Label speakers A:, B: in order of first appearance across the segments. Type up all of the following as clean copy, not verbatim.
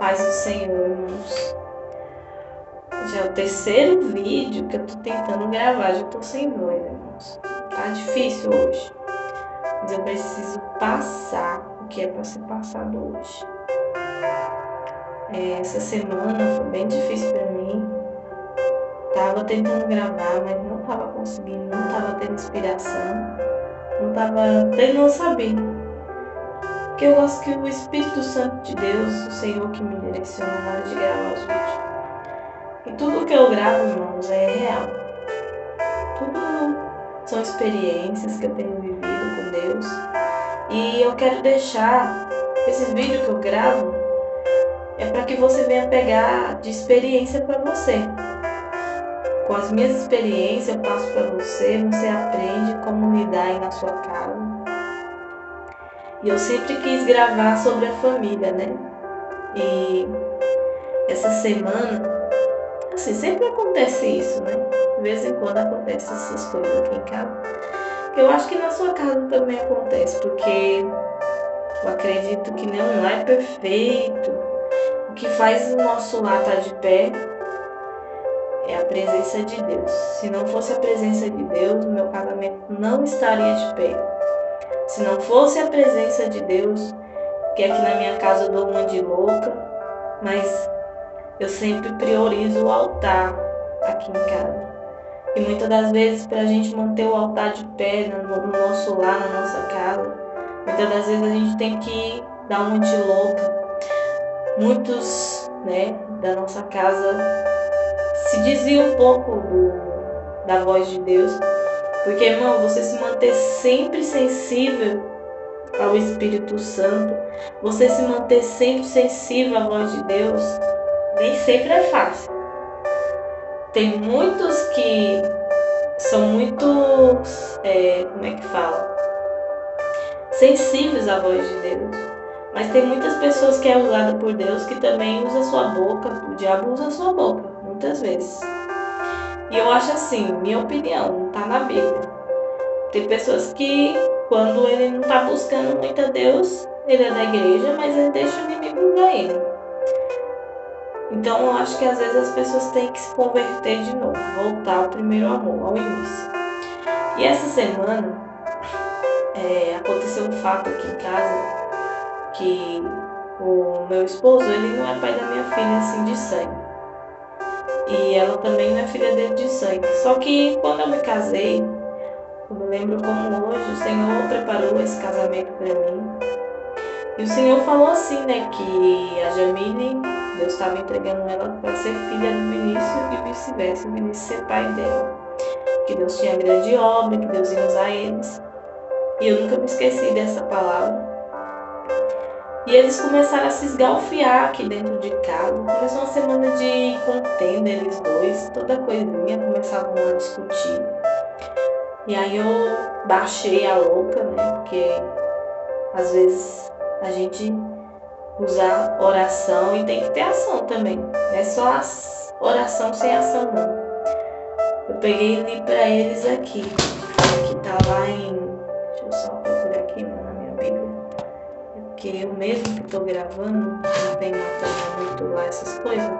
A: paz do Senhor, irmãos. Já é o terceiro vídeo que eu tô tentando gravar, já tô sem voz, irmãos. Tá difícil hoje, mas eu preciso passar o que é para ser passado hoje. Essa semana foi bem difícil para mim. Tava tentando gravar, mas não tava conseguindo, não tava tendo inspiração, não sabia. Porque eu gosto que o Espírito Santo de Deus, o Senhor que me direciona na hora de gravar os vídeos. E tudo que eu gravo, irmãos, é real. Tudo são experiências que eu tenho vivido com Deus. E eu quero deixar esses vídeos que eu gravo para que você venha pegar de experiência para você. Com as minhas experiências eu passo para você, você aprende como lidar aí na sua casa. E eu sempre quis gravar sobre a família, né? E essa semana, assim, sempre acontece isso, né? De vez em quando acontece essas coisas aqui em casa. Eu acho que na sua casa também acontece, porque eu acredito que nenhum lar é perfeito. O que faz o nosso lar estar de pé é a presença de Deus. Se não fosse a presença de Deus, o meu casamento não estaria de pé. Se não fosse a presença de Deus, que aqui na minha casa eu dou uma de louca, mas eu sempre priorizo o altar aqui em casa. E muitas das vezes, para a gente manter o altar de pé no nosso lar, na nossa casa, muitas das vezes a gente tem que dar uma de louca. Muitos, né, da nossa casa se desviam um pouco da voz de Deus. Porque, irmão, você se manter sempre sensível ao Espírito Santo, você se manter sempre sensível à voz de Deus, nem sempre é fácil. Tem muitos que são muito, como é que fala? Sensíveis à voz de Deus. Mas tem muitas pessoas que é usada por Deus que também usa sua boca, o diabo usa sua boca, muitas vezes. E eu acho assim, minha opinião, não tá na Bíblia. Tem pessoas que, quando ele não tá buscando muito a Deus, ele é da igreja, mas ele deixa o inimigo usar ele. Então eu acho que às vezes as pessoas têm que se converter de novo, voltar ao primeiro amor, ao início. E essa semana aconteceu um fato aqui em casa, que o meu esposo, ele não é pai da minha filha assim de sangue. E ela também não é filha dele de sangue. Só que quando eu me casei, eu me lembro como hoje, o Senhor preparou esse casamento para mim. E o Senhor falou assim, né, que a Jamile, Deus estava entregando ela para ser filha do Vinícius e vice-versa, o Vinícius ser pai dela. Que Deus tinha grande obra, que Deus ia usar eles. E eu nunca me esqueci dessa palavra. E eles começaram a se esgalfiar aqui dentro de casa. Começou uma semana de contenda, eles dois, toda coisinha, começavam a discutir. E aí eu baixei a louca, né? Porque às vezes a gente usa oração e tem que ter ação também. Não é só oração sem ação, não. Eu peguei e li pra eles aqui. Que tá lá em... Deixa eu só procurar aqui na minha Bíblia. É porque eu mesmo que tô gravando, não tenho muito lá essas coisas.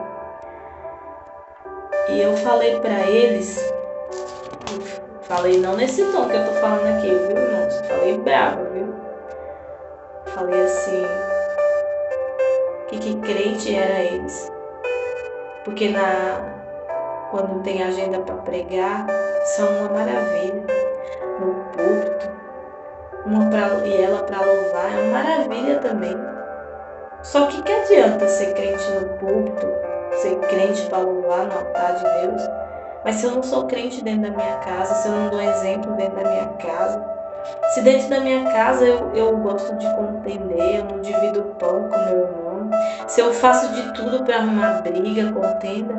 A: E eu falei pra eles... Falei não nesse tom que eu tô falando aqui, viu, irmãos? Falei brava, viu? Falei assim, que crente era eles. Porque quando tem agenda para pregar, são uma maravilha. No púlpito, e ela para louvar, é uma maravilha também. Só que adianta ser crente no púlpito, ser crente para louvar no altar de Deus? Mas se eu não sou crente dentro da minha casa, se eu não dou exemplo dentro da minha casa, se dentro da minha casa eu gosto de contender, eu não divido o pão com meu irmão, se eu faço de tudo para arrumar briga, contenda,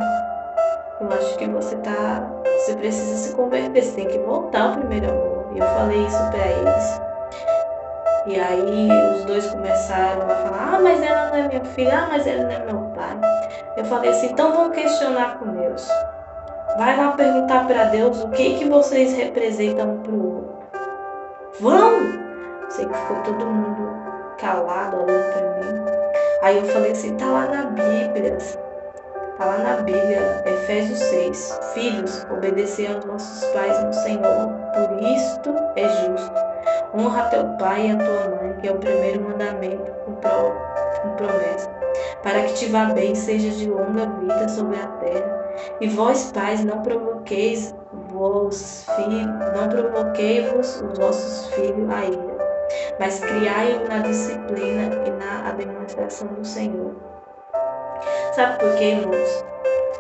A: eu acho que você precisa se converter, você tem que voltar ao primeiro amor. E eu falei isso para eles. E aí os dois começaram a falar, mas ela não é minha filha, mas ela não é meu pai. Eu falei assim, então vamos questionar com Deus. Vai lá perguntar para Deus o que vocês representam um para o outro. Vamos! Sei que ficou todo mundo calado olhando para mim. Aí eu falei assim, tá lá na Bíblia, Efésios 6. Filhos, obedecei aos vossos pais no Senhor, por isto é justo. Honra teu pai e a tua mãe, que é o primeiro mandamento com promessa, para que te vá bem, seja de longa vida sobre a terra. E vós, pais, não provoqueis os vossos filhos a ira, mas criai-o na disciplina e na demonstração do Senhor. Sabe por quê, irmãos?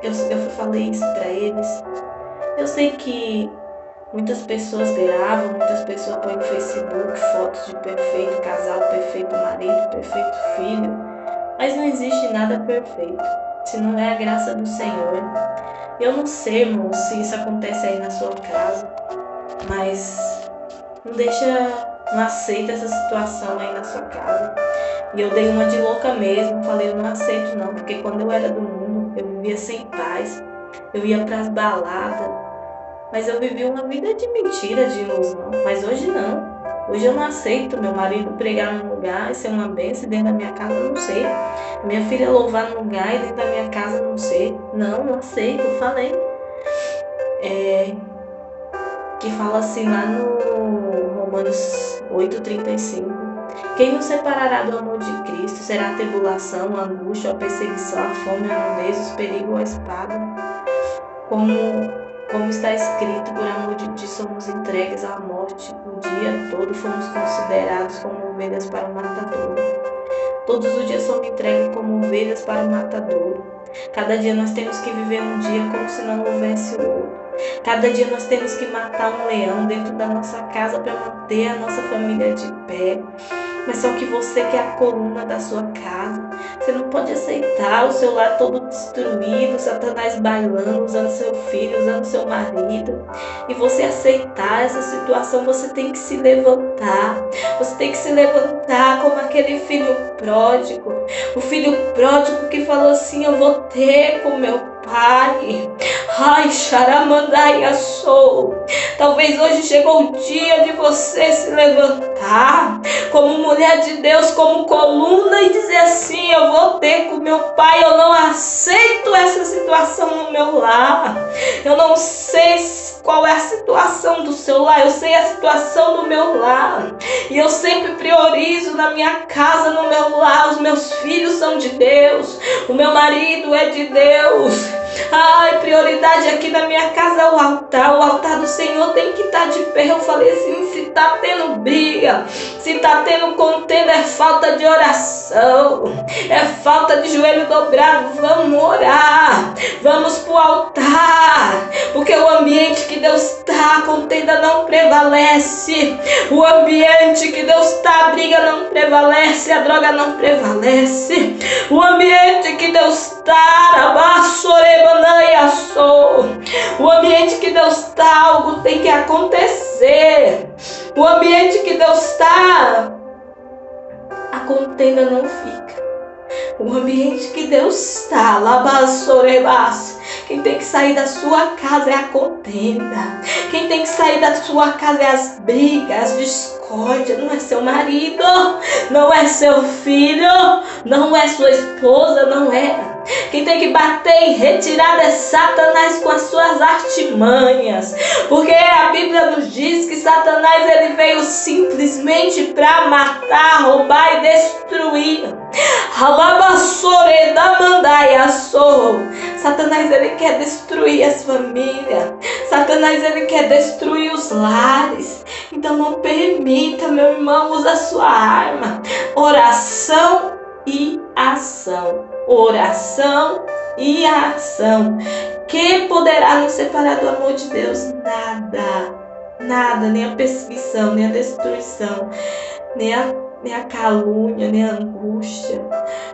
A: Eu falei isso para eles. Eu sei que muitas pessoas gravam, muitas pessoas põem no Facebook fotos de perfeito casal, perfeito marido, perfeito filho, mas não existe nada perfeito, se não é a graça do Senhor. Eu não sei, irmão, se isso acontece aí na sua casa, mas não aceita essa situação aí na sua casa. E eu dei uma de louca mesmo, falei, eu não aceito não, porque quando eu era do mundo, eu vivia sem paz, eu ia pras baladas, mas eu vivi uma vida de mentira, de ilusão. Mas hoje não. Hoje eu não aceito meu marido pregar num lugar e ser uma bênção, dentro da minha casa eu não sei. Minha filha louvar num lugar e dentro da minha casa eu não sei. Não aceito, eu falei. Que fala assim lá no Romanos 8,35. Quem nos separará do amor de Cristo? Será a tribulação, a angústia, a perseguição, a fome, a nudez, os perigos, a espada? Como está escrito, por amor de ti somos entregues à morte. O dia todo fomos considerados como ovelhas para o matadouro. Todos os dias somos entregues como ovelhas para o matadouro. Cada dia nós temos que viver um dia como se não houvesse outro. Cada dia nós temos que matar um leão dentro da nossa casa para manter a nossa família de pé. Mas só que você que é a coluna da sua casa, você não pode aceitar o seu lar todo destruído, Satanás bailando, usando seu filho, usando seu marido. E você aceitar essa situação, você tem que se levantar. Você tem que se levantar como aquele filho pródigo. O filho pródigo que falou assim, eu vou ter com meu pai. Ai, Xaramandai Assou. Talvez hoje chegou o dia de você se levantar como mulher de Deus, como coluna e dizer assim, eu vou ter com meu pai, eu não aceito essa situação no meu lar. Eu não sei qual é a situação do seu lar, eu sei a situação do meu lar. E eu sempre priorizo na minha casa, no meu lar, os meus filhos são de Deus, o meu marido é de Deus. Ai, prioridade aqui na minha casa é o altar do Senhor tem que estar de pé. Eu falei assim, se tá tendo briga, se tá tendo contenda, é falta de oração, é falta de joelho dobrado. Vamos orar, vamos pro altar, porque o ambiente que Deus está, a contenda não prevalece. O ambiente que Deus está, a briga não prevalece, a droga não prevalece. O ambiente que Deus está, o ambiente que Deus está, algo tem que acontecer. O ambiente que Deus está, a contenda não fica. O ambiente que Deus está, quem tem que sair da sua casa é a contenda. Quem tem que sair da sua casa é as brigas, as discórdias. Não é seu marido, não é seu filho, não é sua esposa, não é. Quem tem que bater em retirada é Satanás com as suas artimanhas. Porque a Bíblia nos diz que Satanás ele veio simplesmente para matar, roubar e destruir. Satanás ele quer destruir as famílias. Satanás ele quer destruir os lares. Então não permita, meu irmão, use a sua arma. Oração e ação. Oração e ação. Quem poderá nos separar do amor de Deus? Nada, nem a perseguição, nem a destruição, nem a calúnia, nem a angústia.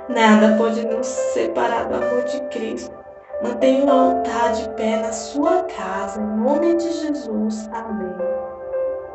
A: Nada pode nos separar do amor de Cristo. Mantenha o altar de pé na sua casa, em nome de Jesus. Amém.